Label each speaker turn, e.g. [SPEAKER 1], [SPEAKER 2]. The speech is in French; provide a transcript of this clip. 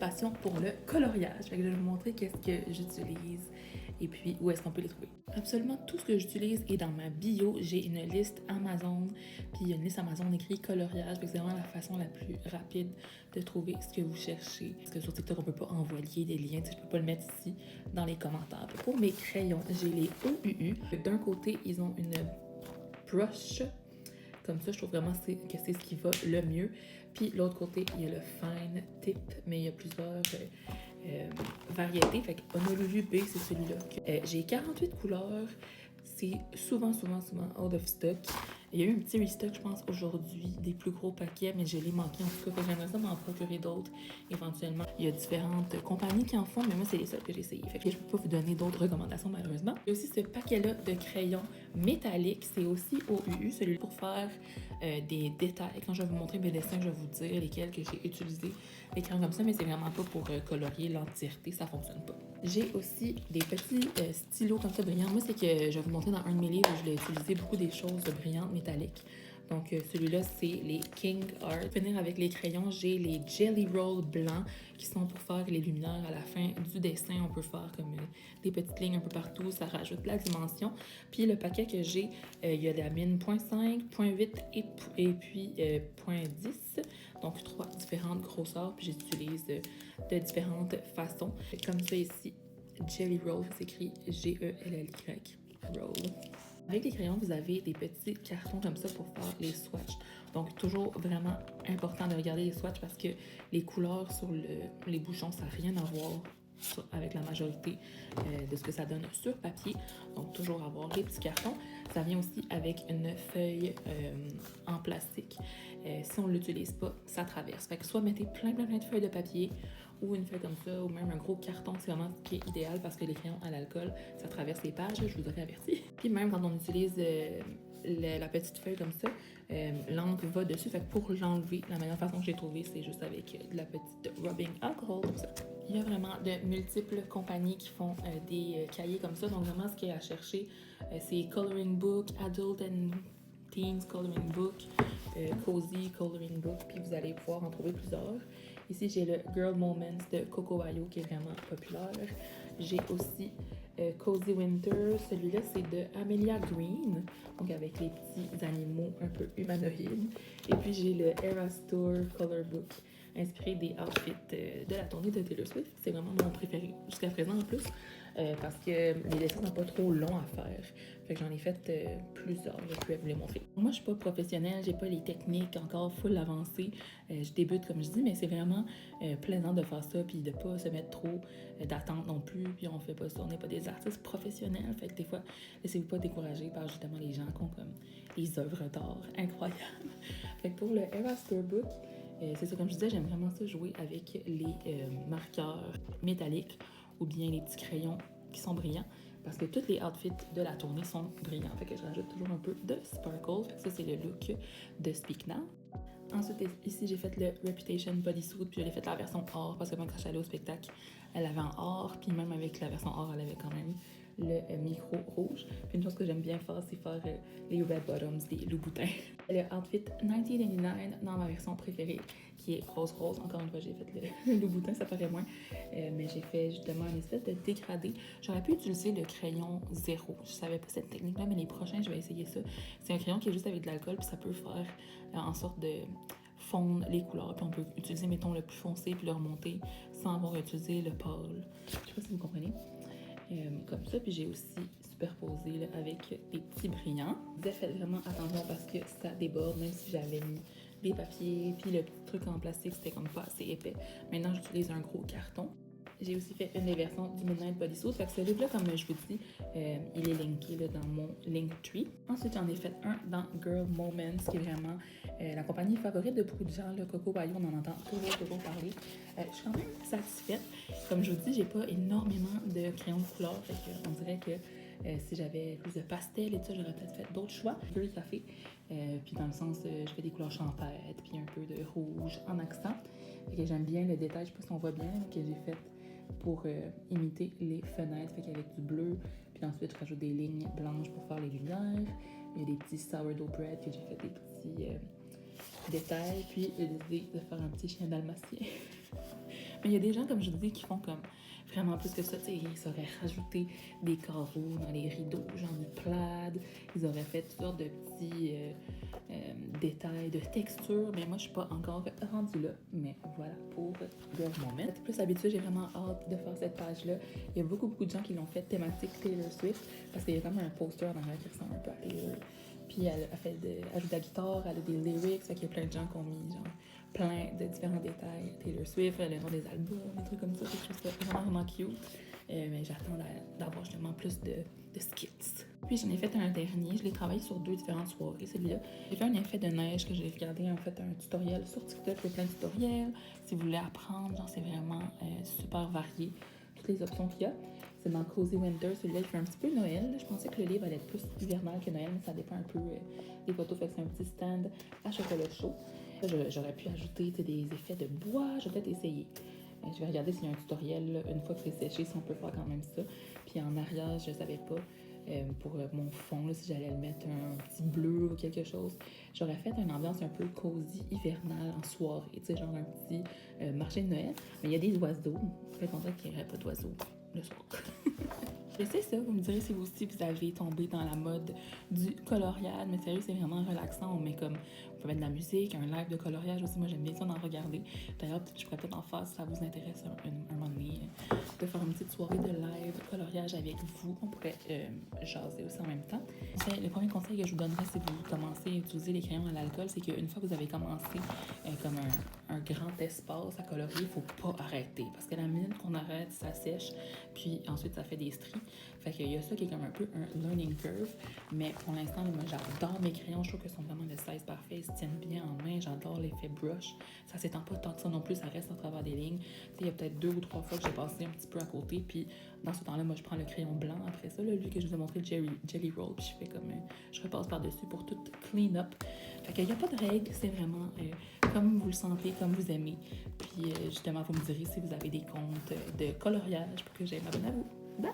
[SPEAKER 1] passion pour le coloriage. Fait que je vais vous montrer qu'est-ce que j'utilise et puis où est-ce qu'on peut les trouver. Absolument tout ce que j'utilise est dans ma bio. J'ai une liste Amazon, puis il y a une liste Amazon écrit coloriage. Fait que c'est vraiment la façon la plus rapide de trouver ce que vous cherchez. Parce que sur TikTok, on peut pas envoyer des liens, je peux pas le mettre ici dans les commentaires. Pour mes crayons, j'ai les OUU. D'un côté, ils ont une brush. Comme ça, je trouve vraiment que c'est ce qui va le mieux. Puis l'autre côté, il y a le Fine Tip, mais il y a plusieurs variétés. Fait que Honolulu B, c'est celui-là. J'ai 48 couleurs. C'est souvent out of stock. Il y a eu un petit restock, je pense, aujourd'hui, des plus gros paquets, mais je l'ai manqué en tout cas. J'aimerais ça m'en procurer d'autres éventuellement. Il y a différentes compagnies qui en font, mais moi, c'est les seules que j'ai essayées. Fait que je peux pas vous donner d'autres recommandations, malheureusement. Il y a aussi ce paquet-là de crayons métalliques. C'est aussi OUU, celui pour faire des détails. Quand je vais vous montrer mes dessins, je vais vous dire lesquels que j'ai utilisés. Les crayons comme ça, mais c'est vraiment pas pour colorier l'entièreté, ça fonctionne pas. J'ai aussi des petits stylos comme ça brillants. Moi, c'est que je vais vous montrer dans un de mes livres où je l'ai utilisé beaucoup des choses brillantes métalliques. Donc, celui-là, c'est les King Art. Pour finir avec les crayons, j'ai les Jelly Roll blancs qui sont pour faire les luminaires à la fin du dessin. On peut faire comme des petites lignes un peu partout. Ça rajoute la dimension. Puis, le paquet que j'ai, il y a la mine 0.5, 0.8 et puis 0.10. Donc, 3 différentes grosseurs. Puis, j'utilise de différentes façons. Comme ça ici, Jelly Roll, c'est écrit G-E-L-L-Y. Roll. Avec les crayons, vous avez des petits cartons comme ça pour faire les swatchs. Donc, toujours vraiment important de regarder les swatchs parce que les couleurs sur les bouchons, ça n'a rien à voir avec la majorité de ce que ça donne sur papier. Donc, toujours avoir les petits cartons. Ça vient aussi avec une feuille en plastique. Si on ne l'utilise pas, ça traverse. Fait que soit mettez plein de feuilles de papier ou une feuille comme ça, ou même un gros carton, c'est vraiment ce qui est idéal parce que les crayons à l'alcool, ça traverse les pages, je vous aurais averti. Puis même quand on utilise la petite feuille comme ça, l'encre va dessus. Fait que pour l'enlever, la meilleure façon que j'ai trouvée, c'est juste avec de la petite rubbing alcohol comme ça. Il y a vraiment de multiples compagnies qui font des cahiers comme ça. Donc vraiment, ce qu'il y a à chercher, c'est Coloring Book, Adult and Teens Coloring Book, Cozy Coloring Book, puis vous allez pouvoir en trouver plusieurs. Ici, j'ai le Girl Moments de Coco Bayo qui est vraiment populaire. J'ai aussi Cozy Winter. Celui-là, c'est de Amelia Green, donc avec les petits animaux un peu humanoïdes. Et puis, j'ai le Eras Tour Color Book, inspiré des outfits de la tournée de Taylor Swift. C'est vraiment mon préféré jusqu'à présent en plus, parce que les dessins sont pas trop longs à faire. Fait que j'en ai fait plusieurs, je vais vous les montrer. Moi, je suis pas professionnelle, j'ai pas les techniques encore full avancées. Je débute comme je dis, mais c'est vraiment plaisant de faire ça, puis de pas se mettre trop d'attente non plus, puis on fait pas ça, on n'est pas des artistes professionnels. Fait que des fois, laissez-vous pas décourager par justement les gens qui ont comme les œuvres d'art incroyables. Fait que pour le Eras Tour Book, c'est ça, comme je disais, j'aime vraiment ça jouer avec les marqueurs métalliques ou bien les petits crayons qui sont brillants parce que tous les outfits de la tournée sont brillants. Fait que je rajoute toujours un peu de sparkle. Fait que ça, c'est le look de Speak Now. Ensuite, ici, j'ai fait le Reputation Bodysuit, puis je l'ai fait la version or parce que quand je suis allée au spectacle, elle avait en or, puis même avec la version or, elle avait quand même le micro rouge. Puis une chose que j'aime bien faire, c'est faire les red bottoms des Louboutins. Le outfit 1999 dans ma version préférée, qui est rose-rose. Encore une fois, j'ai fait le Louboutin, ça paraît moins. Mais j'ai fait justement une espèce de dégradé. J'aurais pu utiliser le crayon zéro. Je savais pas cette technique-là, mais les prochains, je vais essayer ça. C'est un crayon qui est juste avec de l'alcool, puis ça peut faire en sorte de fondre les couleurs. Puis on peut utiliser, mettons, le plus foncé, puis le remonter sans avoir utilisé le pâle. Je sais pas si vous comprenez. Comme ça, puis j'ai aussi superposé là, avec des petits brillants. J'ai fait vraiment attention parce que ça déborde, même si j'avais mis des papiers, puis le petit truc en plastique, c'était comme pas assez épais. Maintenant, j'utilise un gros carton. J'ai aussi fait une des versions du Midnight Bodysuit. Fait que ce livre-là, comme je vous dis, il est linké là, dans mon Linktree. Ensuite, j'en ai fait un dans Girl Moments, qui est vraiment la compagnie favorite de beaucoup de gens. Le Coco Bayo, on en entend toujours parler. Je suis quand même satisfaite. Comme je vous dis, j'ai pas énormément de crayons de couleur. Fait que on dirait que si j'avais plus de pastel et tout ça, j'aurais peut-être fait d'autres choix. Bleu café, puis dans le sens, je fais des couleurs champêtres, puis un peu de rouge en accent. Fait que j'aime bien le détail, je sais pas si on voit bien, que j'ai fait pour imiter les fenêtres, fait qu'avec du bleu, puis ensuite je rajoute des lignes blanches pour faire les lumières. Il y a des petits sourdough bread que j'ai fait des petits détails, puis j'ai décidé de faire un petit chien dalmatien. Mais il y a des gens, comme je vous dis, qui font comme vraiment plus que ça. Tu sais, ils auraient rajouté des carreaux dans les rideaux, genre du plaid. Ils auraient fait toutes sortes de petits détails, de textures. Mais moi, je suis pas encore rendue là. Mais voilà pour le moment. Plus habituée, j'ai vraiment hâte de faire cette page-là. Il y a beaucoup de gens qui l'ont fait thématique Taylor Swift parce qu'il y a comme un poster dans l'arrière qui ressemble un peu à Taylor. Puis elle a fait ajoute de la guitare, elle a des lyrics, fait qu'il y a plein de gens qui ont mis genre plein de différents détails. Taylor Swift, le nom des albums, des trucs comme ça, je trouve ça vraiment cute. Mais j'attends d'avoir justement plus de skits. Puis j'en ai fait un dernier, je l'ai travaillé sur 2 différentes soirées, celui-là. J'ai fait un effet de neige que j'ai regardé en fait un tutoriel sur TikTok, il y a plein de tutoriels. Si vous voulez apprendre, genre c'est vraiment super varié, toutes les options qu'il y a. C'est dans Cozy Winter, celui-là il fait un petit peu Noël. Je pensais que le livre allait être plus hivernal que Noël, mais ça dépend un peu des photos. Fait que c'est un petit stand à chocolat chaud. J'aurais pu ajouter des effets de bois, je vais peut-être essayer. Je vais regarder s'il y a un tutoriel, là, une fois que c'est séché, si on peut faire quand même ça. Puis en arrière, je savais pas, pour mon fond, là, si j'allais le mettre un petit bleu ou quelque chose. J'aurais fait une ambiance un peu cosy, hivernale, en soirée, tu sais, genre un petit marché de Noël. Mais il y a des oiseaux. Je suis contente qu'il n'y aurait pas d'oiseaux le soir. Je sais ça, vous me direz si vous aussi vous avez tombé dans la mode du coloriage, mais sérieux, c'est vraiment relaxant. On met comme, on peut mettre de la musique, un live de coloriage aussi, moi j'aime bien ça d'en regarder. D'ailleurs, je pourrais peut-être en faire si ça vous intéresse un moment donné, de faire une petite soirée de live coloriage avec vous. On pourrait jaser aussi en même temps. Le premier conseil que je vous donnerais si vous commencez à utiliser les crayons à l'alcool, c'est qu'une fois que vous avez commencé comme un grand espace à colorier, il ne faut pas arrêter. Parce que la minute qu'on arrête, ça sèche, puis ensuite ça fait des stries. Fait qu'il y a ça qui est comme un peu un learning curve. Mais pour l'instant, moi j'adore mes crayons. Je trouve qu'ils sont vraiment de size parfait. Ils se tiennent bien en main. J'adore l'effet brush. Ça s'étend pas tant que ça non plus. Ça reste à travers des lignes. Il y a peut-être 2 ou 3 fois que j'ai passé un petit peu à côté. Puis dans ce temps-là, moi je prends le crayon blanc après ça. Là, lui que je vous ai montré, le Jelly Roll. Puis je fais comme je repasse par-dessus pour tout clean up. Fait qu'il n'y a pas de règles. C'est vraiment comme vous le sentez, comme vous aimez. Puis justement, vous me direz si vous avez des comptes de coloriage pour que j'aille m'abonner à vous. Bye!